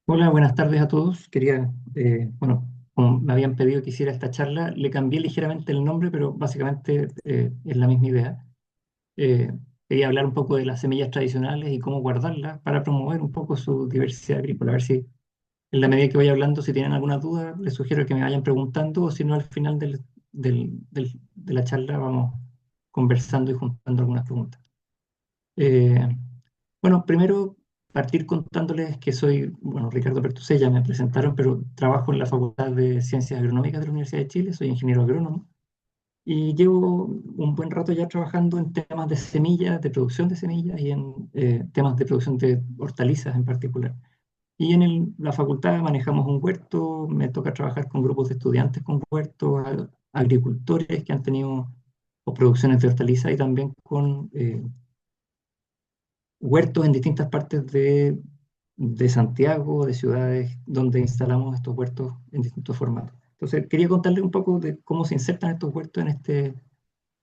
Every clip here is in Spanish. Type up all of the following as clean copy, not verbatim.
Hola, buenas tardes a todos. Bueno, como me habían pedido que hiciera esta charla, le cambié ligeramente el nombre, pero básicamente es la misma idea. Eh, Quería hablar un poco de las semillas tradicionales y cómo guardarlas para promover un poco su diversidad agrícola. A ver si en la medida que voy hablando, si tienen alguna duda, les sugiero que me vayan preguntando o si no, al final de la charla vamos conversando y juntando algunas preguntas. Eh, bueno, primero partir contándoles que soy, bueno, Ricardo Pertusella, ya me presentaron, pero trabajo en la Facultad de Ciencias Agronómicas de la Universidad de Chile, soy ingeniero agrónomo y llevo un buen rato ya trabajando en temas de semillas, de producción de semillas y en temas de producción de hortalizas en particular. Y en la facultad manejamos un huerto, me toca trabajar con grupos de estudiantes con huertos, agricultores que han tenido o producciones de hortalizas y también con huertos en distintas partes de Santiago, de ciudades donde instalamos estos huertos en distintos formatos. Entonces, quería contarles un poco de cómo se insertan estos huertos en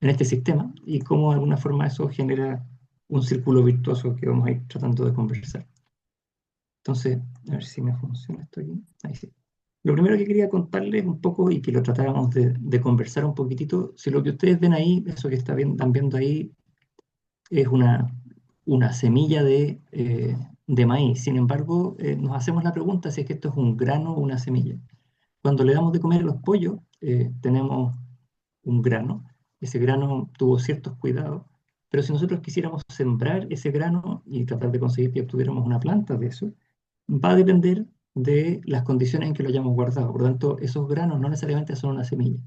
este sistema y cómo de alguna forma eso genera un círculo virtuoso que vamos a ir tratando de conversar. Entonces, a ver si me funciona esto aquí. Ahí sí. Lo primero que quería contarles un poco y que lo tratáramos de conversar un poquitito, si lo que ustedes ven ahí, eso que están viendo ahí, es una semilla de maíz. Sin embargo, nos hacemos la pregunta si es que esto es un grano o una semilla. Cuando le damos de comer a los pollos, tenemos un grano. Ese grano tuvo ciertos cuidados, pero si nosotros quisiéramos sembrar ese grano y tratar de conseguir que obtuviéramos una planta de eso, va a depender de las condiciones en que lo hayamos guardado. Por lo tanto, esos granos no necesariamente son una semilla.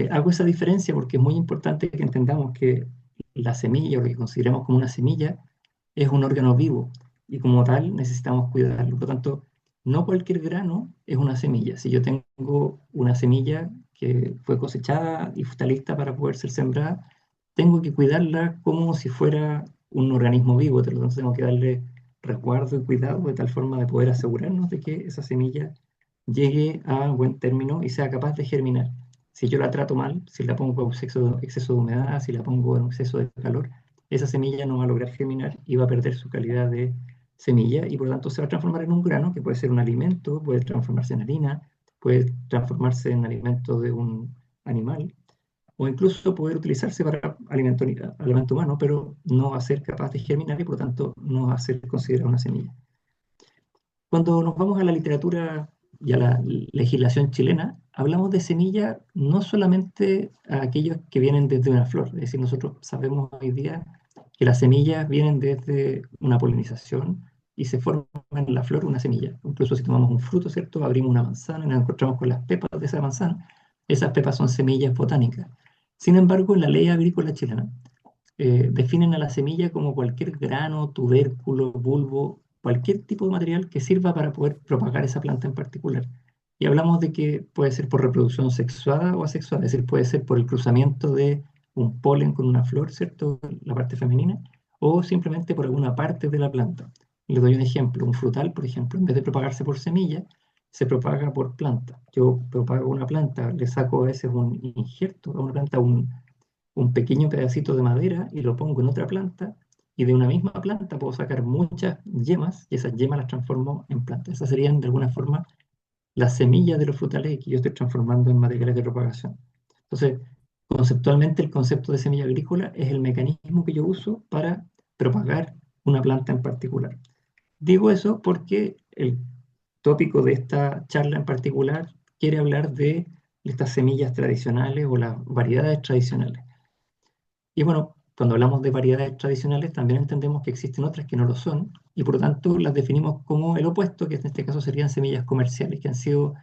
Hago esa diferencia porque es muy importante que entendamos que la semilla, o lo que consideramos como una semilla, es un órgano vivo y como tal necesitamos cuidarlo. Por lo tanto, no cualquier grano es una semilla. Si yo tengo una semilla que fue cosechada y está lista para poder ser sembrada, tengo que cuidarla como si fuera un organismo vivo. Por lo tanto, tengo que darle resguardo y cuidado de tal forma de poder asegurarnos de que esa semilla llegue a buen término y sea capaz de germinar. Si yo la trato mal, si la pongo a exceso de humedad, si la pongo en exceso de calor, esa semilla no va a lograr germinar y va a perder su calidad de semilla y por lo tanto se va a transformar en un grano que puede ser un alimento, puede transformarse en harina, puede transformarse en alimento de un animal o incluso poder utilizarse para alimento humano, pero no va a ser capaz de germinar y por lo tanto no va a ser considerada una semilla. Cuando nos vamos a la literatura y a la legislación chilena, hablamos de semilla no solamente a aquellos que vienen desde una flor, es decir, nosotros sabemos hoy día que las semillas vienen desde una polinización y se forma en la flor una semilla. Incluso si tomamos un fruto, ¿cierto? Abrimos una manzana y nos encontramos con las pepas de esa manzana. Esas pepas son semillas botánicas. Sin embargo, en la ley agrícola chilena definen a la semilla como cualquier grano, tubérculo, bulbo, cualquier tipo de material que sirva para poder propagar esa planta en particular. Y hablamos de que puede ser por reproducción sexuada o asexuada, es decir, puede ser por el cruzamiento de un polen con una flor, ¿cierto? La parte femenina, o simplemente por alguna parte de la planta. Les doy un ejemplo, un frutal, por ejemplo, en vez de propagarse por semilla, se propaga por planta. Yo propago una planta, le saco a veces un injerto a una planta, un pequeño pedacito de madera y lo pongo en otra planta y de una misma planta puedo sacar muchas yemas y esas yemas las transformo en plantas. Esas serían de alguna forma las semillas de los frutales que yo estoy transformando en materiales de propagación. Entonces, conceptualmente el concepto de semilla agrícola es el mecanismo que yo uso para propagar una planta en particular. Digo eso porque el tópico de esta charla en particular quiere hablar de estas semillas tradicionales o las variedades tradicionales. Y bueno, cuando hablamos de variedades tradicionales, también entendemos que existen otras que no lo son, y por lo tanto las definimos como el opuesto, que en este caso serían semillas comerciales, que han sido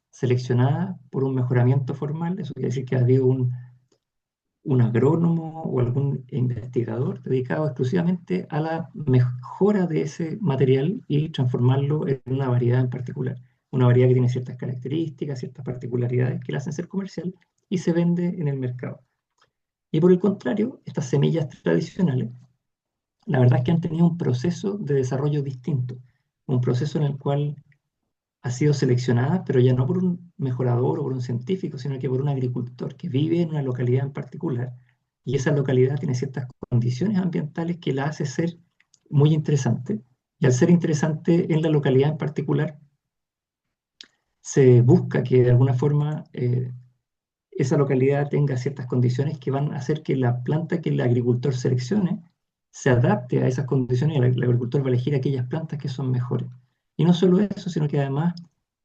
seleccionadas por un mejoramiento formal. Eso quiere decir que ha habido un agrónomo o algún investigador dedicado exclusivamente a la mejora de ese material y transformarlo en una variedad en particular. Una variedad que tiene ciertas características, ciertas particularidades que la hacen ser comercial y se vende en el mercado. Y por el contrario, estas semillas tradicionales, la verdad es que han tenido un proceso de desarrollo distinto, un proceso en el cual ha sido seleccionada, pero ya no por un mejorador o por un científico, sino que por un agricultor que vive en una localidad en particular, y esa localidad tiene ciertas condiciones ambientales que la hace ser muy interesante, Y al ser interesante en la localidad en particular, se busca que de alguna forma esa localidad tenga ciertas condiciones que van a hacer que la planta que el agricultor seleccione se adapte a esas condiciones y el agricultor va a elegir aquellas plantas que son mejores. Y no solo eso, sino que además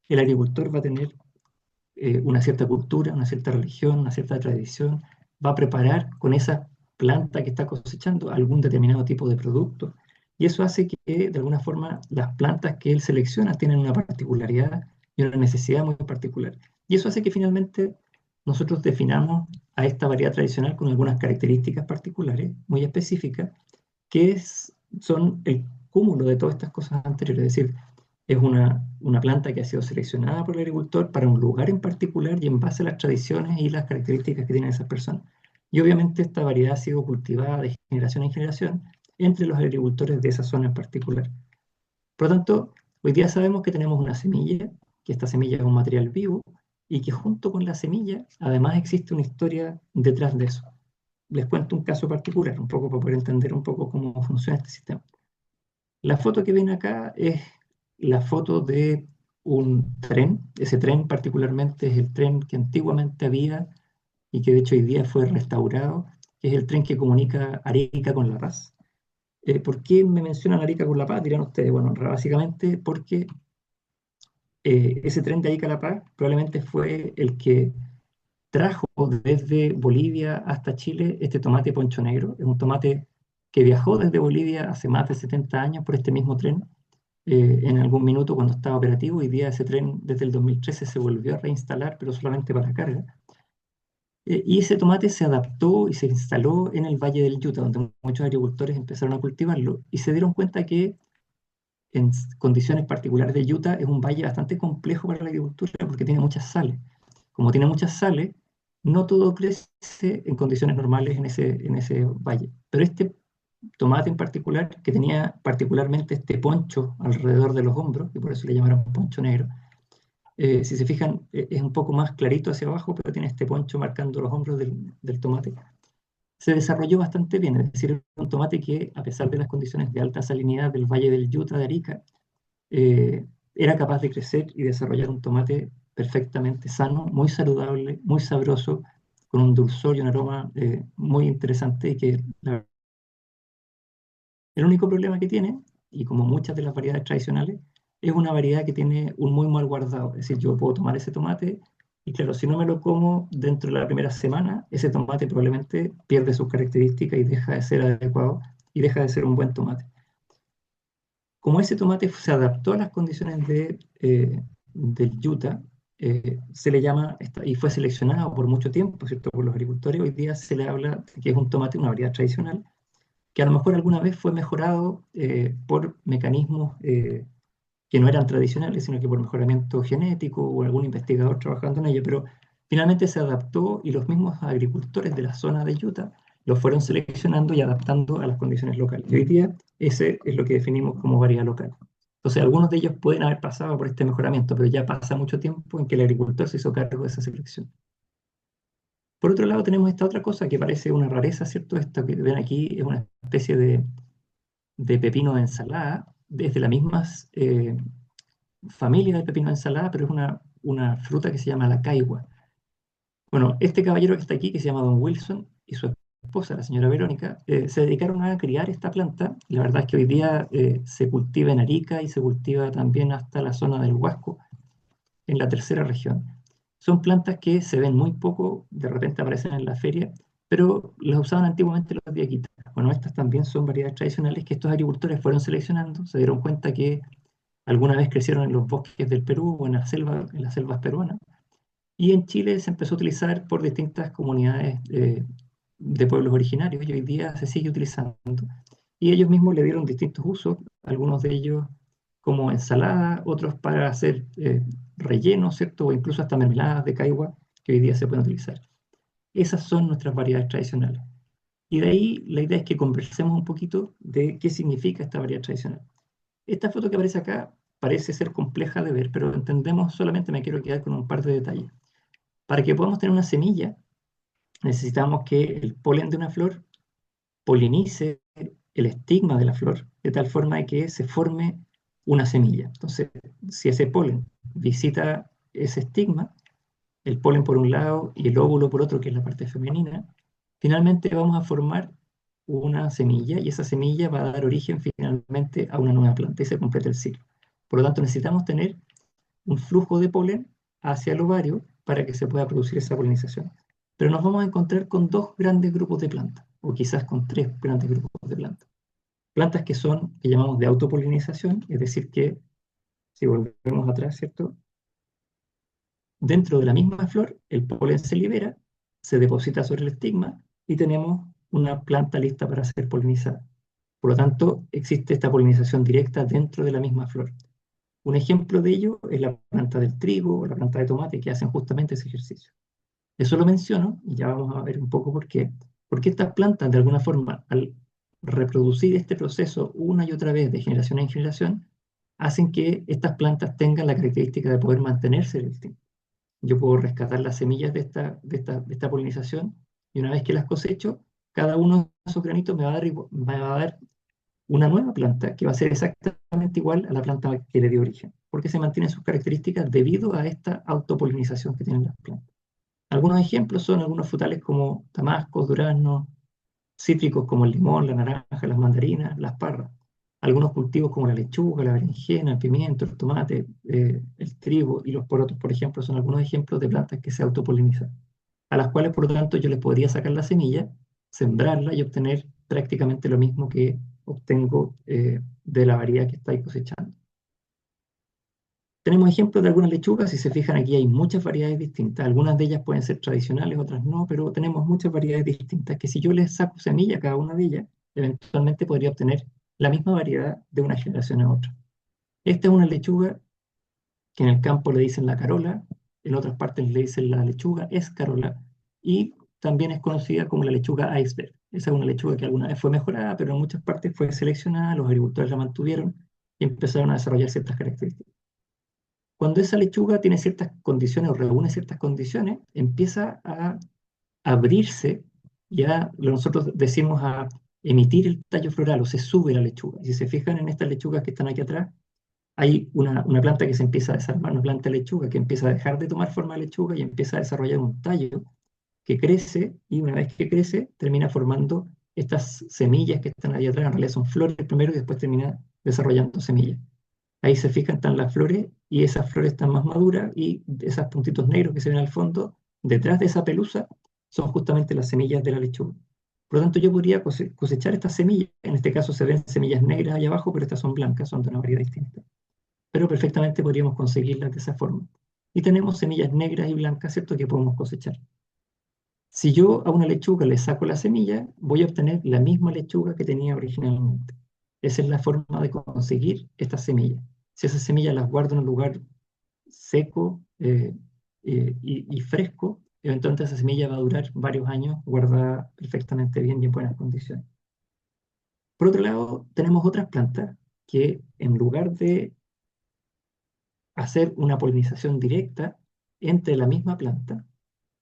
el agricultor va a tener una cierta cultura, una cierta religión, una cierta tradición, va a preparar con esa planta que está cosechando algún determinado tipo de producto. Y eso hace que de alguna forma las plantas que él selecciona tienen una particularidad y una necesidad muy particular. Y eso hace que finalmente nosotros definamos a esta variedad tradicional con algunas características particulares, muy específicas, que son el cúmulo de todas estas cosas anteriores. Es decir, es una planta que ha sido seleccionada por el agricultor para un lugar en particular y en base a las tradiciones y las características que tienen esas personas. Y obviamente esta variedad ha sido cultivada de generación en generación entre los agricultores de esa zona en particular. Por lo tanto, hoy día sabemos que tenemos una semilla, que esta semilla es un material vivo y que junto con la semilla además existe una historia detrás de eso. Les cuento un caso particular, un poco para poder entender un poco cómo funciona este sistema. La foto que ven acá es la foto de un tren. Ese tren particularmente es el tren que antiguamente había y que de hecho hoy día fue restaurado, que es el tren que comunica Arica con La Paz. ¿Por qué me mencionan Arica con La Paz? Dirán ustedes. Bueno, básicamente porque ese tren de Arica a La Paz probablemente fue el que trajo desde Bolivia hasta Chile este tomate poncho negro. Es un tomate que viajó desde Bolivia hace más de 70 años por este mismo tren en algún minuto cuando estaba operativo. Hoy día ese tren desde el 2013 se volvió a reinstalar, pero solamente para carga. Y ese tomate se adaptó y se instaló en el Valle del Yuta, donde muchos agricultores empezaron a cultivarlo y se dieron cuenta que en condiciones particulares de Utah es un valle bastante complejo para la agricultura porque tiene muchas sales. Como tiene muchas sales, no todo crece en condiciones normales en ese valle. Pero este tomate en particular, que tenía particularmente este poncho alrededor de los hombros, y por eso le llamaron poncho negro, si se fijan, es un poco más clarito hacia abajo, pero tiene este poncho marcando los hombros del tomate. Se desarrolló bastante bien, es decir, un tomate que, a pesar de las condiciones de alta salinidad del Valle del Yuta de Arica, era capaz de crecer y desarrollar un tomate perfectamente sano, muy saludable, muy sabroso, con un dulzor y un aroma muy interesante y que el único problema que tiene, y como muchas de las variedades tradicionales, es una variedad que tiene un muy mal guardado. Es decir, yo puedo tomar ese tomate y claro, si no me lo como dentro de la primera semana, ese tomate probablemente pierde sus características y deja de ser adecuado y deja de ser un buen tomate. Como ese tomate se adaptó a las condiciones del Utah, se le llama, y fue seleccionado por mucho tiempo, ¿cierto? Por los agricultores, hoy día se le habla de que es un tomate, una variedad tradicional, que a lo mejor alguna vez fue mejorado por mecanismos que no eran tradicionales, sino que por mejoramiento genético o algún investigador trabajando en ello, pero finalmente se adaptó y los mismos agricultores de la zona de Utah lo fueron seleccionando y adaptando a las condiciones locales. Y hoy día ese es lo que definimos como variedad local. Entonces, algunos de ellos pueden haber pasado por este mejoramiento, pero ya pasa mucho tiempo en que el agricultor se hizo cargo de esa selección. Por otro lado, tenemos esta otra cosa que parece una rareza, ¿cierto? Esta que ven aquí es una especie de pepino de ensalada, desde la misma familia de pepino de ensalada, pero es una fruta que se llama la caigua. Bueno, este caballero que está aquí, que se llama Don Wilson, y su esposa, la señora Verónica, se dedicaron a criar esta planta. La verdad es que hoy día se cultiva en Arica y se cultiva también hasta la zona del Huasco, en la tercera región. Son plantas que se ven muy poco, de repente aparecen en la feria, pero las usaban antiguamente los diaquitas. Bueno, estas también son variedades tradicionales que estos agricultores fueron seleccionando, se dieron cuenta que alguna vez crecieron en los bosques del Perú o en la selva, en las selvas peruanas. Y en Chile se empezó a utilizar por distintas comunidades de pueblos originarios y hoy día se sigue utilizando. Y ellos mismos le dieron distintos usos, algunos de ellos como ensalada, otros para hacer rellenos, ¿cierto? O incluso hasta mermeladas de caigua que hoy día se pueden utilizar. Esas son nuestras variedades tradicionales. Y de ahí la idea es que conversemos un poquito de qué significa esta variedad tradicional. Esta foto que aparece acá parece ser compleja de ver, pero entendemos, solamente me quiero quedar con un par de detalles. Para que podamos tener una semilla, necesitamos que el polen de una flor polinice el estigma de la flor de tal forma de que se forme una semilla. Entonces, si ese polen visita ese estigma, el polen por un lado y el óvulo por otro, que es la parte femenina, finalmente vamos a formar una semilla y esa semilla va a dar origen finalmente a una nueva planta y se completa el ciclo. Por lo tanto, necesitamos tener un flujo de polen hacia el ovario para que se pueda producir esa polinización. Pero nos vamos a encontrar con dos grandes grupos de plantas, o quizás con tres grandes grupos de plantas. Plantas que llamamos de autopolinización, es decir, que si volvemos atrás, ¿cierto? Dentro de la misma flor, el polen se libera, se deposita sobre el estigma y tenemos una planta lista para ser polinizada. Por lo tanto, existe esta polinización directa dentro de la misma flor. Un ejemplo de ello es la planta del trigo o la planta de tomate que hacen justamente ese ejercicio. Eso lo menciono y ya vamos a ver un poco por qué. Porque estas plantas, de alguna forma, al reproducir este proceso una y otra vez de generación en generación, hacen que estas plantas tengan la característica de poder mantenerse en el tiempo. Yo puedo rescatar las semillas de esta polinización y una vez que las cosecho, cada uno de esos granitos me va a dar una nueva planta que va a ser exactamente igual a la planta que le dio origen, porque se mantienen sus características debido a esta autopolinización que tienen las plantas. Algunos ejemplos son algunos frutales como damascos, duraznos, cítricos como el limón, la naranja, las mandarinas, las parras. Algunos cultivos como la lechuga, la berenjena, el pimiento, el tomate, el trigo y los porotos, por ejemplo, son algunos ejemplos de plantas que se autopolinizan, a las cuales, por lo tanto, yo les podría sacar la semilla, sembrarla y obtener prácticamente lo mismo que obtengo de la variedad que estáis cosechando. Tenemos ejemplos de algunas lechugas, si se fijan aquí hay muchas variedades distintas, algunas de ellas pueden ser tradicionales, otras no, pero tenemos muchas variedades distintas que si yo les saco semilla a cada una de ellas, eventualmente podría obtener la misma variedad de una generación a otra. Esta es una lechuga que en el campo le dicen la carola, en otras partes le dicen la lechuga escarola, y también es conocida como la lechuga iceberg. Esa es una lechuga que alguna vez fue mejorada, pero en muchas partes fue seleccionada, los agricultores la mantuvieron y empezaron a desarrollar ciertas características. Cuando esa lechuga tiene ciertas condiciones o reúne ciertas condiciones, empieza a abrirse, ya nosotros decimos a emitir el tallo floral o se sube la lechuga. Y si se fijan en estas lechugas que están aquí atrás, hay una planta que se empieza a desarmar, una planta de lechuga que empieza a dejar de tomar forma de lechuga y empieza a desarrollar un tallo que crece y una vez que crece termina formando estas semillas que están ahí atrás. En realidad son flores primero y después termina desarrollando semillas. Ahí se fijan, están las flores y esas flores están más maduras y esos puntitos negros que se ven al fondo, detrás de esa pelusa, son justamente las semillas de la lechuga. Por lo tanto, yo podría cosechar estas semillas, en este caso se ven semillas negras ahí abajo, pero estas son blancas, son de una variedad distinta. Pero perfectamente podríamos conseguirlas de esa forma. Y tenemos semillas negras y blancas, ¿cierto?, que podemos cosechar. Si yo a una lechuga le saco la semilla, voy a obtener la misma lechuga que tenía originalmente. Esa es la forma de conseguir estas semillas. Si esas semillas las guardo en un lugar seco y fresco, eventualmente esa semilla va a durar varios años guardada perfectamente bien y en buenas condiciones. Por otro lado, tenemos otras plantas que en lugar de hacer una polinización directa entre la misma planta,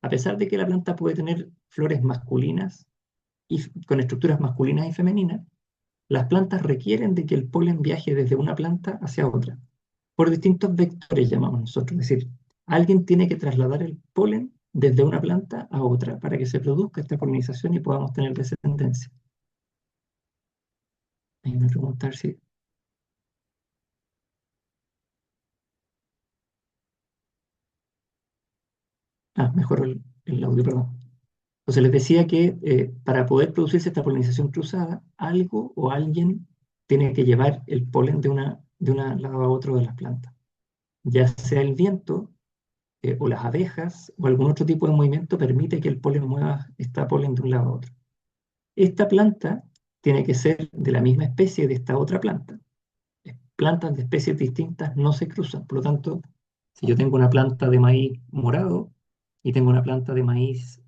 a pesar de que la planta puede tener flores masculinas y con estructuras masculinas y femeninas, las plantas requieren de que el polen viaje desde una planta hacia otra, por distintos vectores llamamos nosotros. Es decir, alguien tiene que trasladar el polen desde una planta a otra para que se produzca esta polinización y podamos tener descendencia. Ahí me preguntar si... mejoró el audio, perdón. Entonces les decía que para poder producirse esta polinización cruzada, algo o alguien tiene que llevar el polen de un lado a otro de las plantas. Ya sea el viento, o las abejas, o algún otro tipo de movimiento permite que el polen mueva esta polen de un lado a otro. Esta planta tiene que ser de la misma especie de esta otra planta. Plantas de especies distintas no se cruzan. Por lo tanto, si yo tengo una planta de maíz morado y tengo una planta de maíz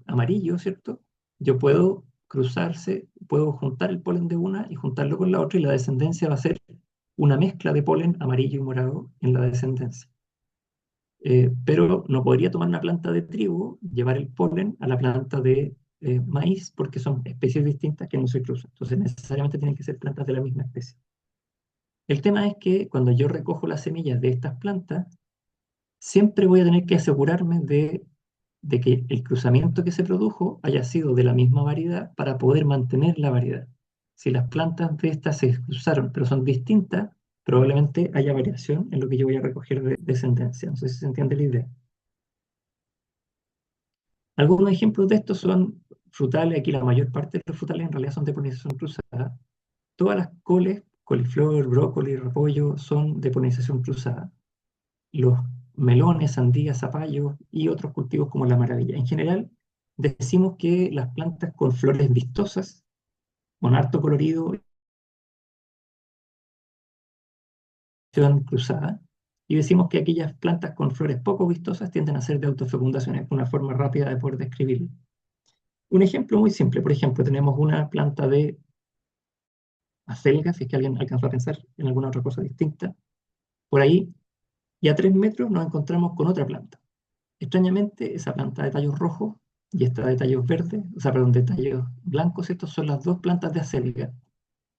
amarillo, ¿cierto? Yo puedo juntar el polen de una y juntarlo con la otra y la descendencia va a ser una mezcla de polen amarillo y morado en la descendencia. Pero no podría tomar una planta de trigo, llevar el polen a la planta de maíz porque son especies distintas que no se cruzan. Entonces necesariamente tienen que ser plantas de la misma especie. El tema es que cuando yo recojo las semillas de estas plantas, siempre voy a tener que asegurarme de que el cruzamiento que se produjo haya sido de la misma variedad para poder mantener la variedad. Si las plantas de estas se cruzaron pero son distintas, probablemente haya variación en lo que yo voy a recoger de descendencia. No sé si se entiende la idea. Algunos ejemplos de estos son frutales. Aquí la mayor parte de los frutales en realidad son de polinización cruzada. Todas las coles, coliflor, brócoli, repollo, son de polinización cruzada. Los melones, sandías, zapallos y otros cultivos como la maravilla. En general, decimos que las plantas con flores vistosas, con harto colorido, son cruzadas. Y decimos que aquellas plantas con flores poco vistosas tienden a ser de autofecundación. Es una forma rápida de poder describirlo. Un ejemplo muy simple, por ejemplo, tenemos una planta de acelga, si es que alguien alcanzó a pensar en alguna otra cosa distinta, por ahí, y a 3 metros nos encontramos con otra planta. Extrañamente, esa planta de tallos rojos y esta de tallos verdes, o sea, perdón, de tallos blancos, estas son las dos plantas de acelga,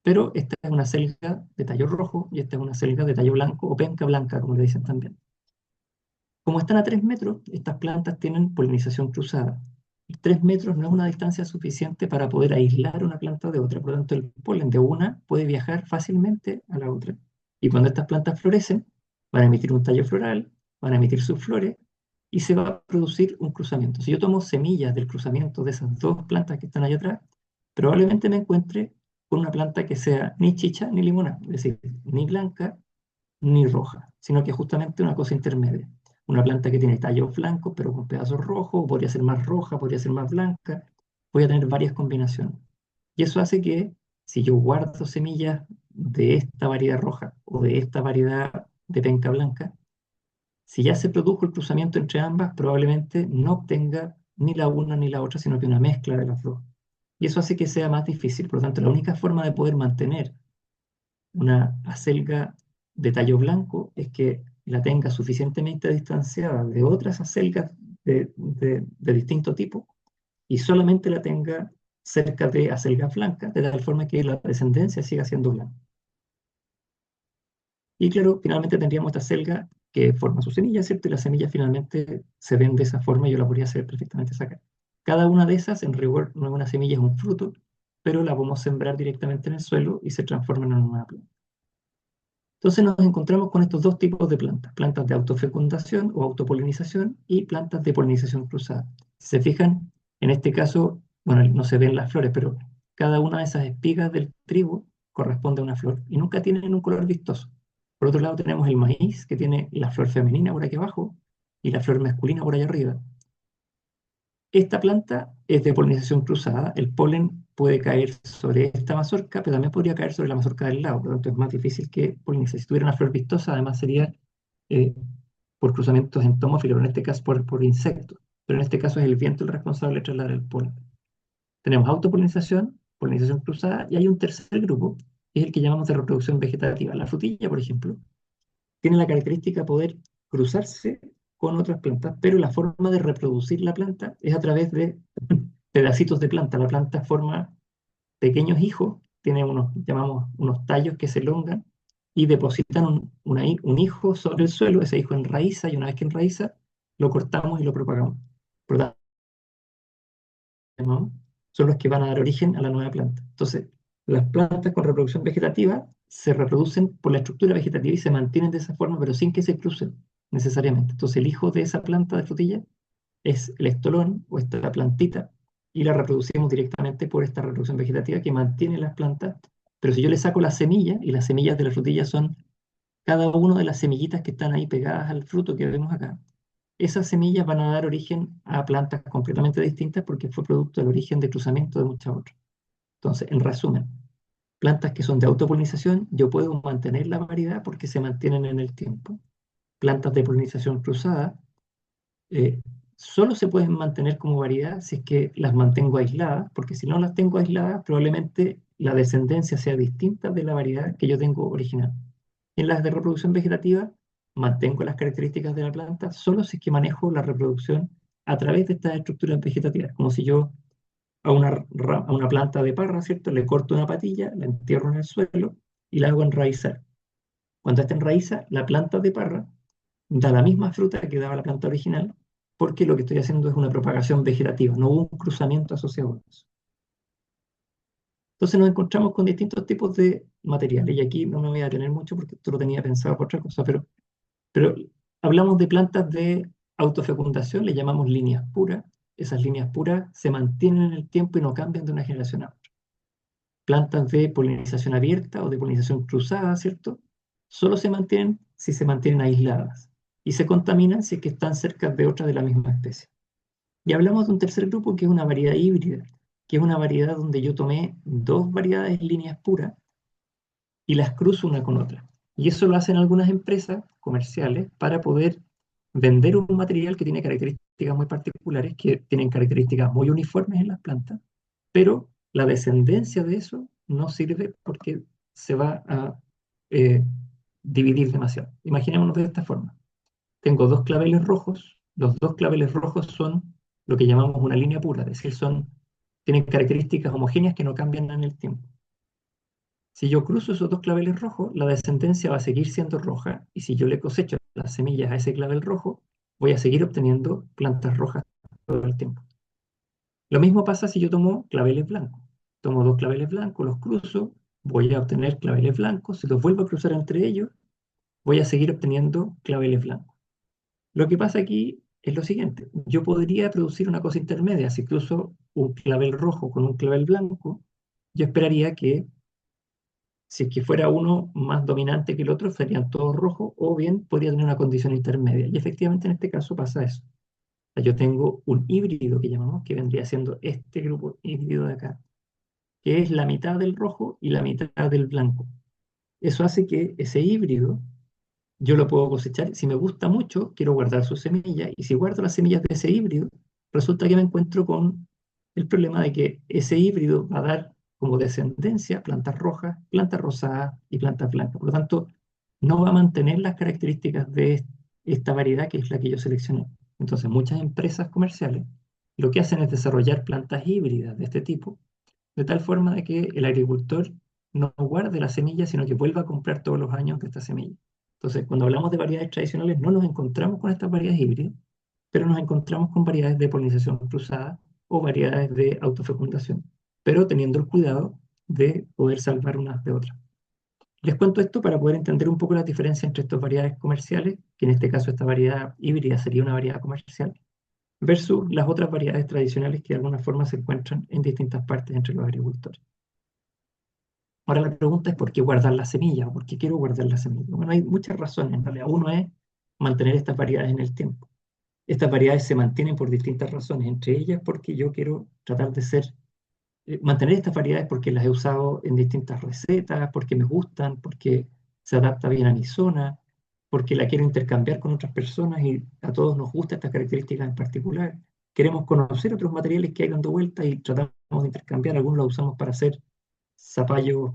pero esta es una acelga de tallo rojo y esta es una acelga de tallo blanco o penca blanca, como le dicen también. Como están a 3 metros, estas plantas tienen polinización cruzada. 3 metros no es una distancia suficiente para poder aislar una planta de otra, por lo tanto el polen de una puede viajar fácilmente a la otra. Y cuando estas plantas florecen, van a emitir un tallo floral, van a emitir sus flores y se va a producir un cruzamiento. Si yo tomo semillas del cruzamiento de esas dos plantas que están allá atrás, probablemente me encuentre con una planta que sea ni chicha ni limonada, es decir, ni blanca ni roja, sino que justamente una cosa intermedia. Una planta que tiene tallos blancos, pero con pedazos rojos, podría ser más roja, podría ser más blanca, voy a tener varias combinaciones. Y eso hace que si yo guardo semillas de esta variedad roja o de esta variedad de penca blanca, si ya se produjo el cruzamiento entre ambas, probablemente no obtenga ni la una ni la otra, sino que una mezcla de las dos. Y eso hace que sea más difícil. Por lo tanto, la única forma de poder mantener una acelga de tallo blanco es que la tenga suficientemente distanciada de otras acelgas de distinto tipo y solamente la tenga cerca de acelgas blancas, de tal forma que la descendencia siga siendo blanca. Y claro, finalmente tendríamos esta acelga que forma su semilla, ¿cierto? Y las semillas finalmente se ven de esa forma y yo la podría hacer perfectamente sacar. Cada una de esas, en rigor, no es una semilla, es un fruto, pero la podemos sembrar directamente en el suelo y se transforman en una planta. Entonces nos encontramos con estos dos tipos de plantas, plantas de autofecundación o autopolinización y plantas de polinización cruzada. Si se fijan, en este caso, bueno, no se ven las flores, pero cada una de esas espigas del trigo corresponde a una flor y nunca tienen un color vistoso. Por otro lado tenemos el maíz, que tiene la flor femenina por aquí abajo y la flor masculina por allá arriba. Esta planta es de polinización cruzada. El polen puede caer sobre esta mazorca, pero también podría caer sobre la mazorca del lado. Por lo tanto, es más difícil que polinice. Si tuviera una flor vistosa, además sería eh, por cruzamientos entomófilos, en este caso por insectos. Pero en este caso es el viento el responsable de trasladar el polen. Tenemos autopolinización, polinización cruzada, y hay un tercer grupo, que es el que llamamos de reproducción vegetativa. La frutilla, por ejemplo, tiene la característica de poder cruzarse con otras plantas, pero la forma de reproducir la planta es a través de pedacitos de planta. La planta forma pequeños hijos, tiene unos, llamamos unos tallos que se elongan y depositan un hijo sobre el suelo, ese hijo enraiza y una vez que enraiza, lo cortamos y lo propagamos. Por lo tanto, son los que van a dar origen a la nueva planta. Entonces, las plantas con reproducción vegetativa se reproducen por la estructura vegetativa y se mantienen de esa forma, pero sin que se crucen necesariamente. Entonces, el hijo de esa planta de frutilla es el estolón o esta plantita y la reproducimos directamente por esta reproducción vegetativa que mantiene las plantas. Pero si yo le saco las semillas, y las semillas de la frutilla son cada una de las semillitas que están ahí pegadas al fruto que vemos acá, esas semillas van a dar origen a plantas completamente distintas porque fue producto del origen de cruzamiento de muchas otras. Entonces, en resumen, plantas que son de autopolinización, yo puedo mantener la variedad porque se mantienen en el tiempo. Plantas de polinización cruzada, eh, solo se pueden mantener como variedad si es que las mantengo aisladas, porque si no las tengo aisladas, probablemente la descendencia sea distinta de la variedad que yo tengo original. En las de reproducción vegetativa, mantengo las características de la planta solo si es que manejo la reproducción a través de estas estructuras vegetativas, como si yo a una planta de parra, ¿cierto? Le corto una patilla, la entierro en el suelo y la hago enraizar. Cuando esta enraiza, la planta de parra da la misma fruta que daba la planta original, porque lo que estoy haciendo es una propagación vegetativa, no hubo un cruzamiento asociado a eso. Entonces nos encontramos con distintos tipos de materiales, y aquí no me voy a detener mucho porque esto lo tenía pensado para otra cosa, pero hablamos de plantas de autofecundación, le llamamos líneas puras. Esas líneas puras se mantienen en el tiempo y no cambian de una generación a otra. Plantas de polinización abierta o de polinización cruzada, ¿cierto? Solo se mantienen si se mantienen aisladas y se contaminan si es que están cerca de otras de la misma especie. Y hablamos de un tercer grupo que es una variedad híbrida, que es una variedad donde yo tomé dos variedades líneas puras y las cruzo una con otra. Y eso lo hacen algunas empresas comerciales para poder vender un material que tiene características muy particulares, que tienen características muy uniformes en las plantas, pero la descendencia de eso no sirve porque se va a eh, dividir demasiado. Imaginémonos de esta forma. Tengo dos claveles rojos, los dos claveles rojos son lo que llamamos una línea pura, es decir, tienen características homogéneas que no cambian en el tiempo. Si yo cruzo esos dos claveles rojos, la descendencia va a seguir siendo roja, y si yo le cosecho las semillas a ese clavel rojo, voy a seguir obteniendo plantas rojas todo el tiempo. Lo mismo pasa si yo tomo claveles blancos. Tomo dos claveles blancos, los cruzo, voy a obtener claveles blancos. Si los vuelvo a cruzar entre ellos, voy a seguir obteniendo claveles blancos. Lo que pasa aquí es lo siguiente. Yo podría producir una cosa intermedia. Si cruzo un clavel rojo con un clavel blanco, yo esperaría que si es que fuera uno más dominante que el otro, serían todos rojos, o bien podría tener una condición intermedia. Y efectivamente en este caso pasa eso. O sea, yo tengo un híbrido que llamamos, que vendría siendo este grupo híbrido de acá, que es la mitad del rojo y la mitad del blanco. Eso hace que ese híbrido yo lo puedo cosechar. Si me gusta mucho, quiero guardar sus semillas, y si guardo las semillas de ese híbrido, resulta que me encuentro con el problema de que ese híbrido va a dar como descendencia plantas rojas, plantas rosadas y plantas blancas. Por lo tanto, no va a mantener las características de esta variedad que es la que yo seleccioné. Entonces, muchas empresas comerciales lo que hacen es desarrollar plantas híbridas de este tipo, de tal forma de que el agricultor no guarde la semilla, sino que vuelva a comprar todos los años de esta semilla. Entonces, cuando hablamos de variedades tradicionales, no nos encontramos con estas variedades híbridas, pero nos encontramos con variedades de polinización cruzada o variedades de autofecundación, pero teniendo el cuidado de poder salvar unas de otras. Les cuento esto para poder entender un poco la diferencia entre estas variedades comerciales, que en este caso esta variedad híbrida sería una variedad comercial, versus las otras variedades tradicionales que de alguna forma se encuentran en distintas partes entre los agricultores. Ahora la pregunta es ¿por qué guardar la semilla? ¿O por qué quiero guardar la semilla? Bueno, hay muchas razones. En realidad, uno es mantener estas variedades en el tiempo. Estas variedades se mantienen por distintas razones, entre ellas porque yo quiero tratar de mantener estas variedades porque las he usado en distintas recetas, porque me gustan, porque se adapta bien a mi zona, porque la quiero intercambiar con otras personas y a todos nos gustan estas características en particular. Queremos conocer otros materiales que hay dando vueltas y tratamos de intercambiar. Algunos los usamos para hacer zapallos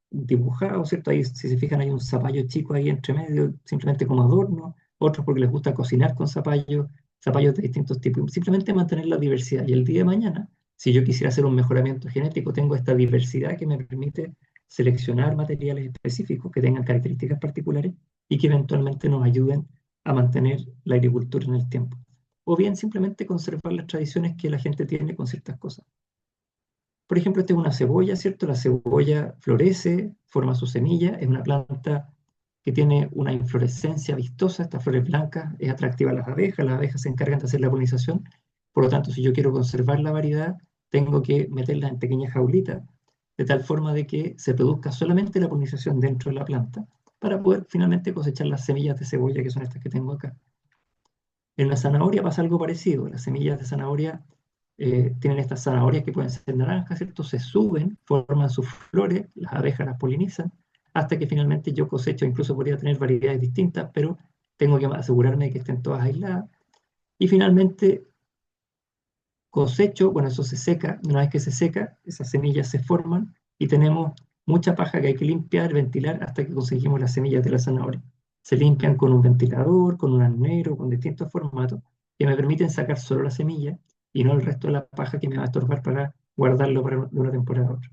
dibujados, ¿cierto? Ahí, si se fijan, hay un zapallo chico ahí entre medio, simplemente como adorno. Otros porque les gusta cocinar con zapallos, zapallos de distintos tipos. Simplemente mantener la diversidad. Y el día de mañana, si yo quisiera hacer un mejoramiento genético, tengo esta diversidad que me permite seleccionar materiales específicos que tengan características particulares y que eventualmente nos ayuden a mantener la agricultura en el tiempo. O bien simplemente conservar las tradiciones que la gente tiene con ciertas cosas. Por ejemplo, esta es una cebolla, ¿cierto? La cebolla florece, forma su semilla, es una planta que tiene una inflorescencia vistosa, estas flores blancas, es atractiva a las abejas se encargan de hacer la polinización, por lo tanto, si yo quiero conservar la variedad, tengo que meterla en pequeñas jaulitas, de tal forma de que se produzca solamente la polinización dentro de la planta, para poder finalmente cosechar las semillas de cebolla, que son estas que tengo acá. En la zanahoria pasa algo parecido. Las semillas de zanahoria tienen estas zanahorias que pueden ser naranjas, ¿cierto? Se suben, forman sus flores, las abejas las polinizan, hasta que finalmente yo cosecho. Incluso podría tener variedades distintas, pero tengo que asegurarme de que estén todas aisladas. Y finalmente cosecho, bueno, eso se seca. Una vez que se seca, esas semillas se forman y tenemos mucha paja que hay que limpiar, ventilar, hasta que conseguimos las semillas de la zanahoria. Se limpian con un ventilador, con un arnero, con distintos formatos que me permiten sacar solo la semilla y no el resto de la paja que me va a estorbar para guardarlo de una temporada a otra.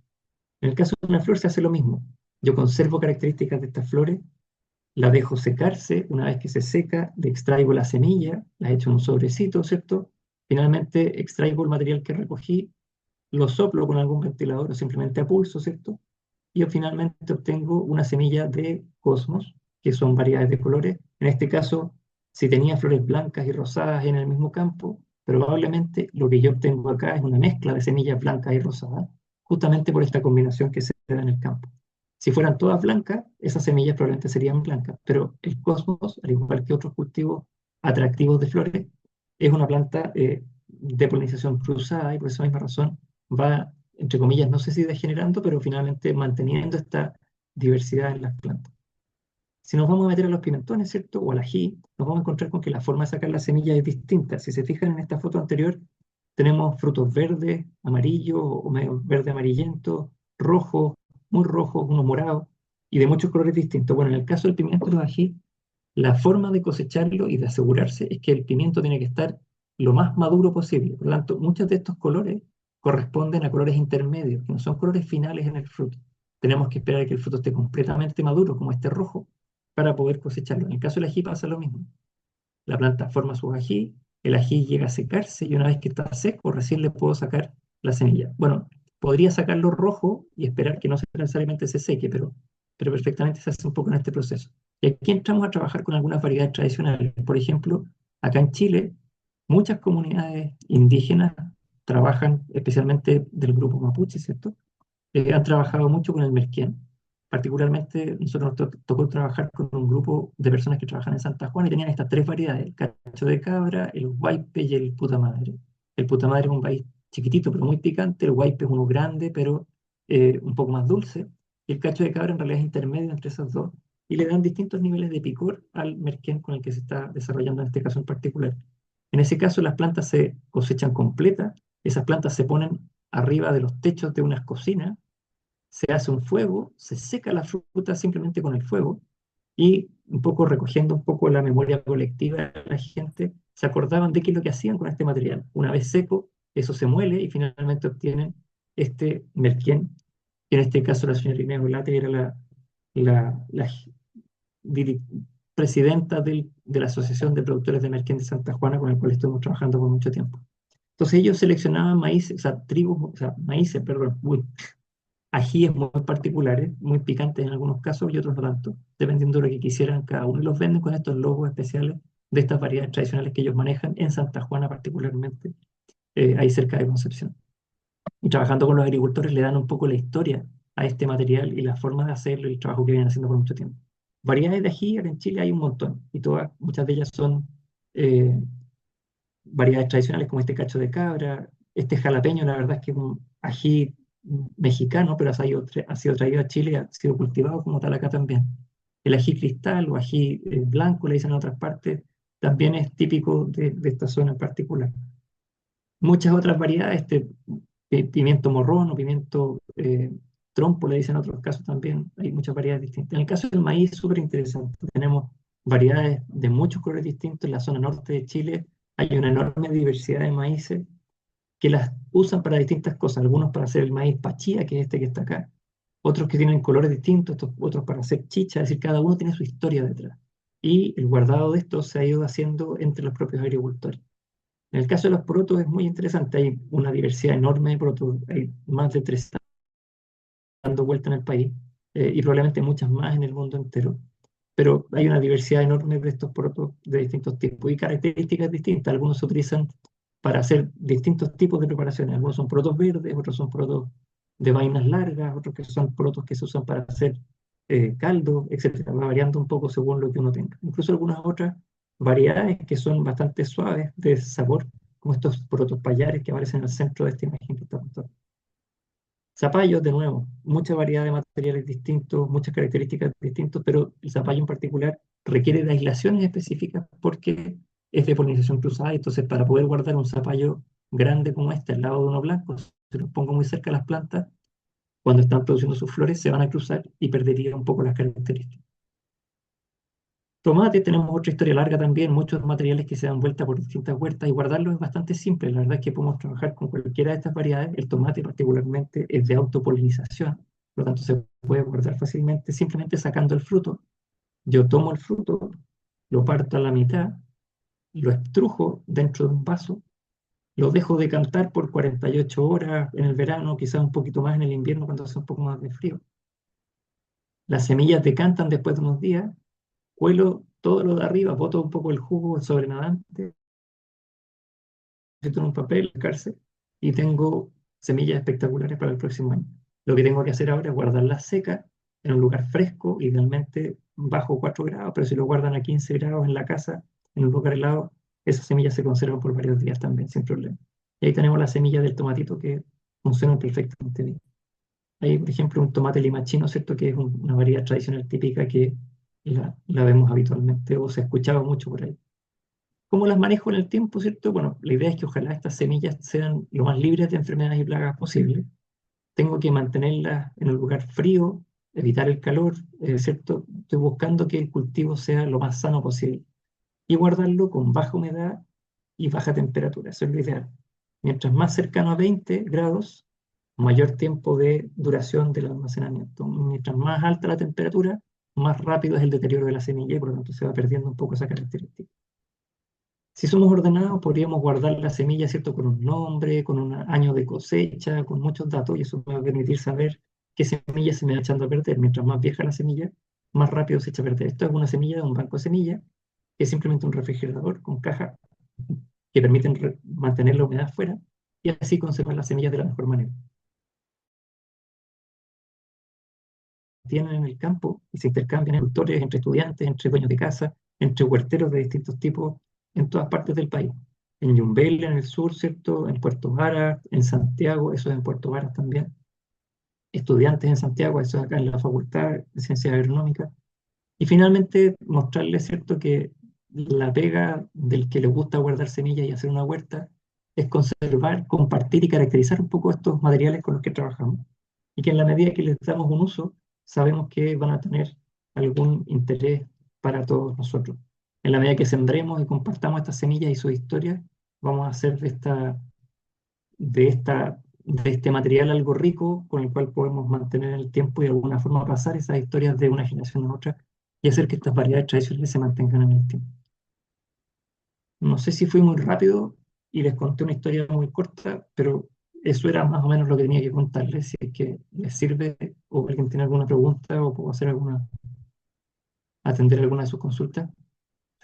En el caso de una flor se hace lo mismo. Yo conservo características de estas flores, la dejo secarse, una vez que se seca, le extraigo la semilla, la echo en un sobrecito, ¿cierto? Finalmente extraigo el material que recogí, lo soplo con algún ventilador o simplemente a pulso, ¿cierto? Y yo finalmente obtengo una semilla de cosmos, que son variedades de colores. En este caso, si tenía flores blancas y rosadas en el mismo campo, probablemente lo que yo obtengo acá es una mezcla de semillas blancas y rosadas, justamente por esta combinación que se da en el campo. Si fueran todas blancas, esas semillas probablemente serían blancas, pero el cosmos, al igual que otros cultivos atractivos de flores, es una planta de polinización cruzada y por esa misma razón va, entre comillas, no sé si degenerando, pero finalmente manteniendo esta diversidad en las plantas. Si nos vamos a meter a los pimentones, ¿cierto? O al ají, nos vamos a encontrar con que la forma de sacar la semilla es distinta. Si se fijan en esta foto anterior, tenemos frutos verdes, amarillos o medio verde amarillento, rojos, muy rojos, unos morados y de muchos colores distintos. Bueno, en el caso del pimiento y del ají, la forma de cosecharlo y de asegurarse es que el pimiento tiene que estar lo más maduro posible. Por lo tanto, muchos de estos colores corresponden a colores intermedios, que no son colores finales en el fruto. Tenemos que esperar a que el fruto esté completamente maduro, como este rojo, para poder cosecharlo. En el caso del ají pasa lo mismo. La planta forma su ají, el ají llega a secarse y una vez que está seco, recién le puedo sacar la semilla. Bueno, podría sacarlo rojo y esperar que no necesariamente se seque, pero perfectamente se hace un poco en este proceso. Y aquí entramos a trabajar con algunas variedades tradicionales. Por ejemplo, acá en Chile, muchas comunidades indígenas trabajan, especialmente del grupo mapuche, ¿cierto? Han trabajado mucho con el merquén. Particularmente, nosotros nos tocó trabajar con un grupo de personas que trabajan en Santa Juana y tenían estas tres variedades: el cacho de cabra, el huaype y el puta madre. El puta madre es un maíz chiquitito pero muy picante, el huaype es uno grande pero un poco más dulce, y el cacho de cabra en realidad es intermedio entre esos dos, y le dan distintos niveles de picor al merquén con el que se está desarrollando en este caso en particular. En ese caso, las plantas se cosechan completas, esas plantas se ponen arriba de los techos de unas cocinas, se hace un fuego, se seca la fruta simplemente con el fuego y un poco recogiendo un poco la memoria colectiva de la gente, se acordaban de qué es lo que hacían con este material. Una vez seco, eso se muele y finalmente obtienen este merquén, que en este caso la señora Inés Olate era la diri- presidenta de la Asociación de Productores de Merquén de Santa Juana, con el cual estuvimos trabajando por mucho tiempo. Entonces ellos seleccionaban maíz, o sea, trigos, o sea, maíces, perdón, ajíes muy particulares, muy picantes en algunos casos y otros no tanto, dependiendo de lo que quisieran cada uno. Y los venden con estos logos especiales de estas variedades tradicionales que ellos manejan en Santa Juana particularmente, ahí cerca de Concepción. Y trabajando con los agricultores le dan un poco la historia a este material y la forma de hacerlo y el trabajo que vienen haciendo por mucho tiempo. Variedades de ají acá en Chile hay un montón y todas, muchas de ellas son eh, variedades tradicionales como este cacho de cabra, este jalapeño, la verdad es que es un ají mexicano, pero ha sido traído a Chile, ha sido cultivado como tal acá también. El ají cristal o ají blanco, le dicen en otras partes, también es típico de esta zona en particular. Muchas otras variedades, pimiento morrón o pimiento trompo, le dicen en otros casos también, hay muchas variedades distintas. En el caso del maíz, súper interesante. Tenemos variedades de muchos colores distintos. En la zona norte de Chile hay una enorme diversidad de maíces que las usan para distintas cosas. Algunos para hacer el maíz pachía, que es este que está acá. Otros que tienen colores distintos, otros para hacer chicha. Es decir, cada uno tiene su historia detrás. Y el guardado de esto se ha ido haciendo entre los propios agricultores. En el caso de los porotos es muy interesante, hay una diversidad enorme de porotos, hay más de 300 dando vuelta en el país y probablemente muchas más en el mundo entero, pero hay una diversidad enorme de estos porotos de distintos tipos y características distintas. Algunos se utilizan para hacer distintos tipos de preparaciones, algunos son porotos verdes, otros son porotos de vainas largas, otros que son porotos que se usan para hacer caldo, etcétera, va variando un poco según lo que uno tenga. Incluso algunas otras variedades que son bastante suaves de sabor, como estos porotos payares que aparecen en el centro de esta imagen que está mostrando. Zapallos, de nuevo, mucha variedad de materiales distintos, muchas características distintas, pero el zapallo en particular requiere de aislaciones específicas porque es de polinización cruzada. Entonces, para poder guardar un zapallo grande como este al lado de uno blanco, si los pongo muy cerca de las plantas, cuando están produciendo sus flores, se van a cruzar y perdería un poco las características. Tomate, tenemos otra historia larga también, muchos materiales que se dan vuelta por distintas huertas y guardarlos es bastante simple. La verdad es que podemos trabajar con cualquiera de estas variedades. El tomate particularmente es de autopolinización, por lo tanto se puede guardar fácilmente simplemente sacando el fruto. Yo tomo el fruto, lo parto a la mitad, lo estrujo dentro de un vaso, lo dejo decantar por 48 horas en el verano, quizás un poquito más en el invierno cuando hace un poco más de frío. Las semillas decantan después de unos días, cuelo todo lo de arriba, boto un poco el jugo sobrenadante, meto en un papel, cárcel, y tengo semillas espectaculares para el próximo año. Lo que tengo que hacer ahora es guardarlas secas en un lugar fresco, idealmente bajo 4 grados, pero si lo guardan a 15 grados en la casa, en un lugar helado, esas semillas se conservan por varios días también, sin problema. Y ahí tenemos las semillas del tomatito que funcionan perfectamente bien. Hay, por ejemplo, un tomate limachino, ¿cierto? Que es una variedad tradicional típica que la vemos habitualmente o se escuchaba mucho por ahí. ¿Cómo las manejo en el tiempo, cierto? Bueno, la idea es que ojalá estas semillas sean lo más libres de enfermedades y plagas posible. Tengo que mantenerlas en un lugar frío, evitar el calor, ¿cierto? Estoy buscando que el cultivo sea lo más sano posible y guardarlo con baja humedad y baja temperatura. Eso es lo ideal. Mientras más cercano a 20 grados, mayor tiempo de duración del almacenamiento. Mientras más alta la temperatura, más rápido es el deterioro de la semilla y por lo tanto se va perdiendo un poco esa característica. Si somos ordenados, podríamos guardar la semilla, ¿cierto? Con un nombre, con un año de cosecha, con muchos datos, y eso me va a permitir saber qué semilla se me va echando a perder. Mientras más vieja la semilla, más rápido se echa a perder. Esto es una semilla de un banco de semillas, que es simplemente un refrigerador con caja que permiten mantener la humedad fuera y así conservar las semillas de la mejor manera. Tienen en el campo y se intercambian en cultores, entre estudiantes, entre dueños de casa, entre huerteros de distintos tipos en todas partes del país. En Yumbel, en el sur, ¿cierto? En Puerto Varas, en Santiago, eso es en Puerto Varas también. Estudiantes en Santiago, eso es acá en la Facultad de Ciencias Agronómicas. Y finalmente mostrarles, ¿cierto?, que la pega del que le gusta guardar semillas y hacer una huerta es conservar, compartir y caracterizar un poco estos materiales con los que trabajamos. Y que en la medida que les damos un uso, sabemos que van a tener algún interés para todos nosotros. En la medida que sembremos y compartamos estas semillas y sus historias, vamos a hacer de este material algo rico con el cual podemos mantener en el tiempo y de alguna forma pasar esas historias de una generación a otra y hacer que estas variedades tradicionales se mantengan en el tiempo. No sé si fui muy rápido y les conté una historia muy corta, pero eso era más o menos lo que tenía que contarles. Si es que les sirve o alguien tiene alguna pregunta o puedo hacer atender alguna de sus consultas.